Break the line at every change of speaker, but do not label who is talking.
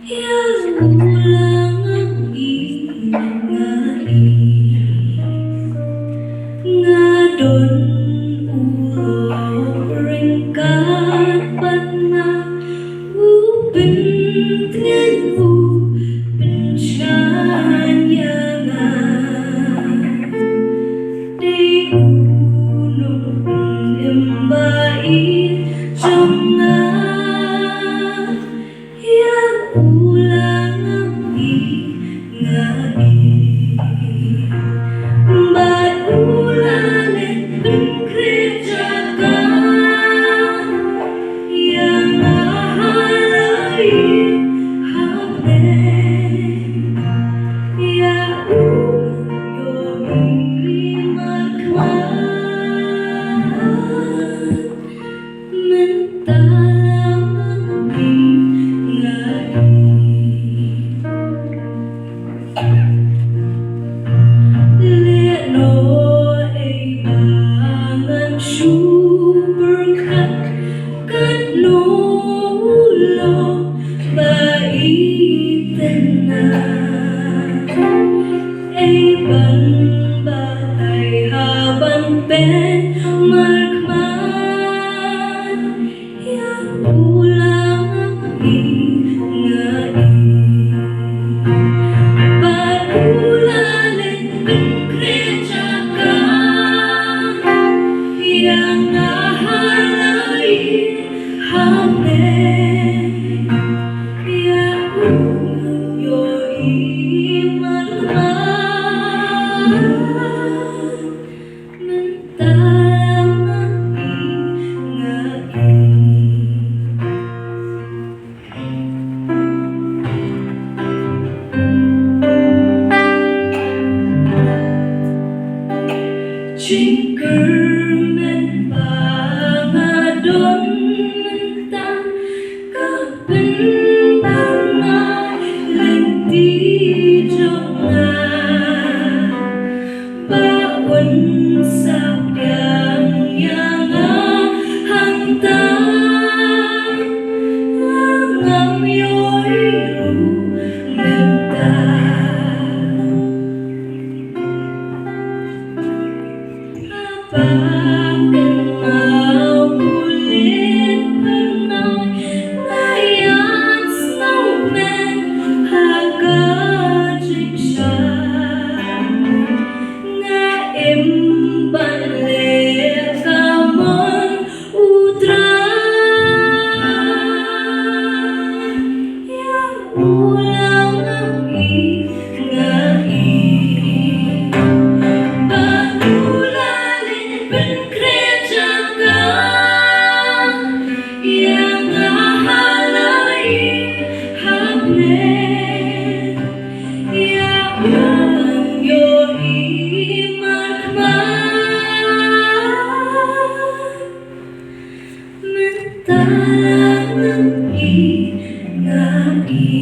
yang ulang ingai ngadon ulo ringkat patna upin tngen upin syanyanga di gunung embai jonga yang ulang ingai Mbak ulalen penkerjakan yang nahalai hapne ya yomi makman mentalangan ingai Liano ay bangan super kan nulo baitan na ay ban batay haban pen markman yang ulang ingai Paulalen pengerjakan yang nahalai hapne ya yo iman mentang ingai Jingkermen pangadon mentang kapentana lenti jonga bawon sabdang yang hantang langam yoiru mentang Bahkan mau kulit benang layan snowman haga jiksa ngaim balik kamon udra ya ulang ingai pengerjakan yang nahalai hapne ya yo iman mentalangan ingai